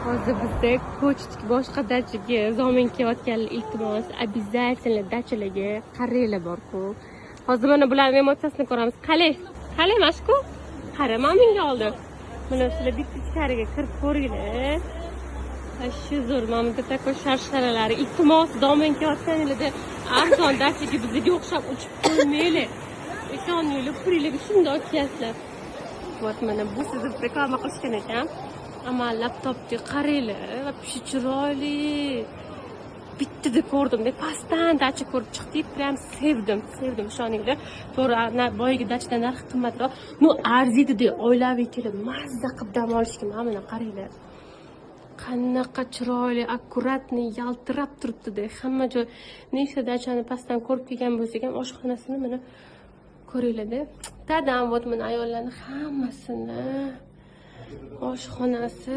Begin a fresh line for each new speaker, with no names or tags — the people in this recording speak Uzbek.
Hozir bizda ko'chdik boshqa dachaga zomin kelayotganlar iltimos обязательно dachalarga qaranglar bor-ku. Hozir mana bularning emotsiyasini ko'ramiz. Qalay mashku? Qara menga oldi. Mana sizlar bitta ichkariga kirib ko'ringlar. Shu zo'r mana bu takoy sharsharalar. Iltimos zomin kelayotganlarda arzon dachaga bizga o'xshab uchib qo'ymanglar. Ishoninglar, pulingizni shunday o'tkazinglar. Вот mana bu sizni reklama qilishgan ekan. Ama laptopga qaranglar, вообще chiroyli. Bittada ko'rdim, pastdan dacha ko'rib chiqdik, prям sevdim, ishoninglar. To'g'ri, boyagi dachadan narxi qimmatroq, no arziydi deb oilaviy kelib mazza qilib dam olishga mana qaranglar. Qanaqa chiroyli, akkuratni, yaltirab turibdi-da. Hamma joy nechta dachani pastdan ko'rib kelgan bo'lsak ham oshxonasini mana ko'ringlar-da. Tadam, вот mana ayollarning hammasini oshxonasi